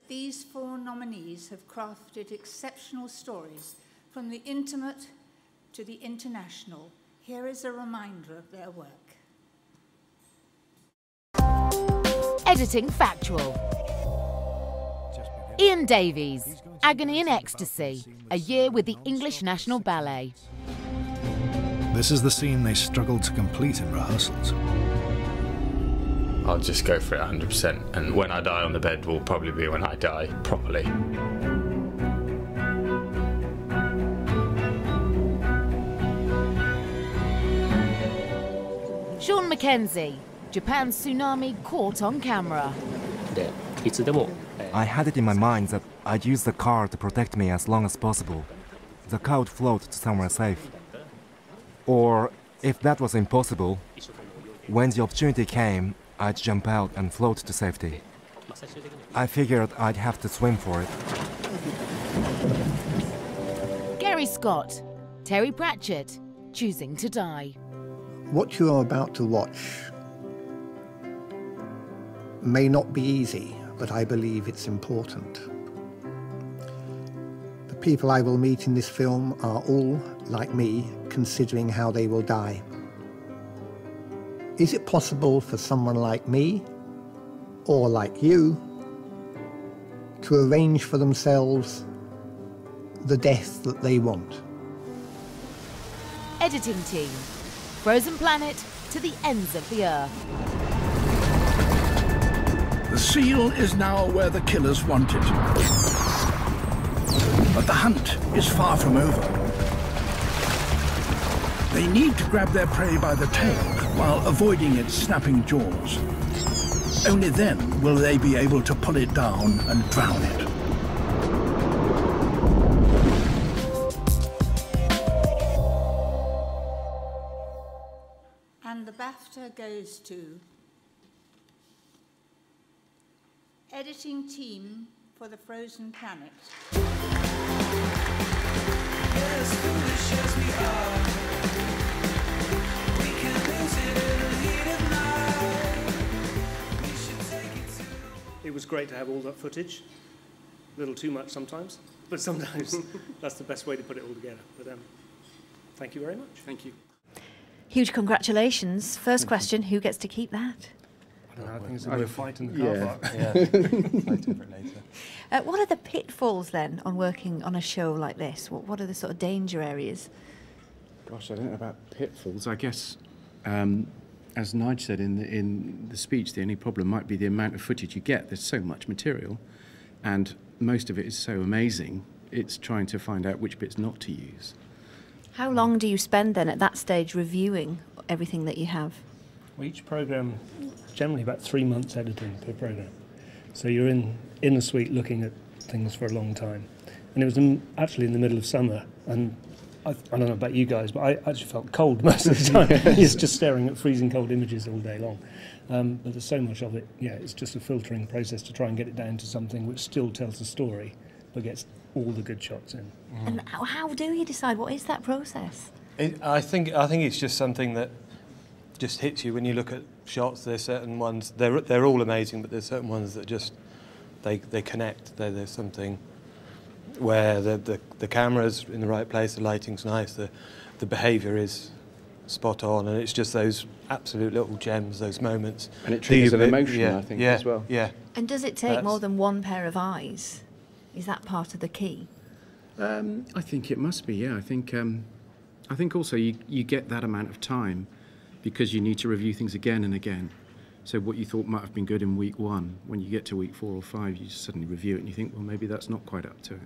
These 4 nominees have crafted exceptional stories from the intimate to the international. Here is a reminder of their work. Editing Factual. Ian Davies, Agony and Ecstasy, a year with the English National Ballet. This is the scene they struggled to complete in rehearsals. I'll just go for it 100%, and when I die on the bed will probably be when I die properly. Sean Mackenzie, Japan's tsunami caught on camera. I had it in my mind that I'd use the car to protect me as long as possible. The car would float to somewhere safe. Or, if that was impossible, when the opportunity came, I'd jump out and float to safety. I figured I'd have to swim for it. Gary Scott, Terry Pratchett, choosing to die. What you are about to watch may not be easy, but I believe it's important. The people I will meet in this film are all, like me, considering how they will die. Is it possible for someone like me, or like you, to arrange for themselves the death that they want? Editing team, Frozen Planet to the ends of the earth. The seal is now where the killers want it. But the hunt is far from over. They need to grab their prey by the tail while avoiding its snapping jaws. Only then will they be able to pull it down and drown it. And the BAFTA goes to Editing Team for the Frozen Planet. As foolish as we are, we can lose it in the heat of night. We should take it to... It was great to have all that footage. A little too much sometimes, but sometimes that's the best way to put it all together. But thank you very much. Thank you. Huge congratulations. First question, who gets to keep that? I don't know, I think it's a bit of a fight in the car park. Yeah, fight over it later. What are the pitfalls then on working on a show like this? What are the sort of danger areas? Gosh, I don't know about pitfalls. I guess, as Nigel said in the speech, the only problem might be the amount of footage you get. There's so much material, and most of it is so amazing. It's trying to find out which bits not to use. How long do you spend then at that stage reviewing everything that you have? Well, each programme, generally about 3 months editing per programme. So you're in the suite looking at things for a long time. And it was actually in the middle of summer, and I don't know about you guys, but I actually felt cold most of the time. You're just staring at freezing cold images all day long. But there's so much of it, yeah, it's just a filtering process to try and get it down to something which still tells the story, but gets all the good shots in. And how do you decide? What is that process? I think it's just something that just hits you when you look at shots. There's certain ones, they're all amazing, but there's certain ones that just they connect. There's something where the camera's in the right place, the lighting's nice, the behaviour is spot on, and it's just those absolute little gems, those moments. And it triggers an emotion, I think, as well. Yeah. And does it take more than one pair of eyes? Is that part of the key? I think it must be, yeah. I think also you get that amount of time because you need to review things again and again. So what you thought might have been good in week 1, when you get to week 4 or 5, you just suddenly review it and you think, well, maybe that's not quite up to it.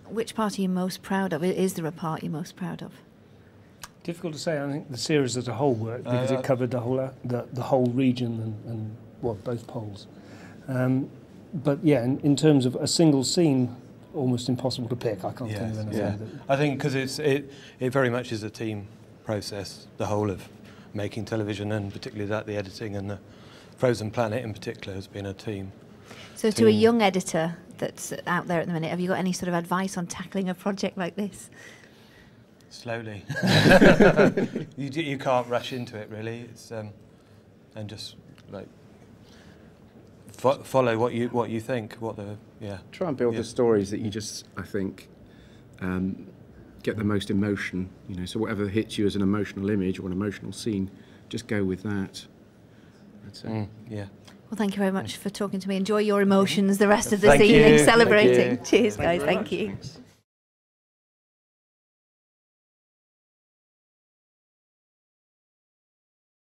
Which part are you most proud of? Is there a part you're most proud of? Difficult to say. I think the series as a whole worked because it covered the whole region and well, both poles. But yeah, in terms of a single scene, almost impossible to pick. I can't think of anything. Yeah. I think because it very much is a team process, the whole of making television, and particularly the editing, and the Frozen Planet in particular has been a team. So to a young editor that's out there at the minute, have you got any sort of advice on tackling a project like this? Slowly. You can't rush into it, really. It's and just like follow what you think. Try and build the stories that you just, I think, get the most emotion. You know, so whatever hits you as an emotional image or an emotional scene, just go with that. That's it. Yeah. Well, thank you very much for talking to me. Enjoy your emotions the rest of the Thank evening, you. celebrating. Thank you. Cheers, guys. Thank you. Thanks.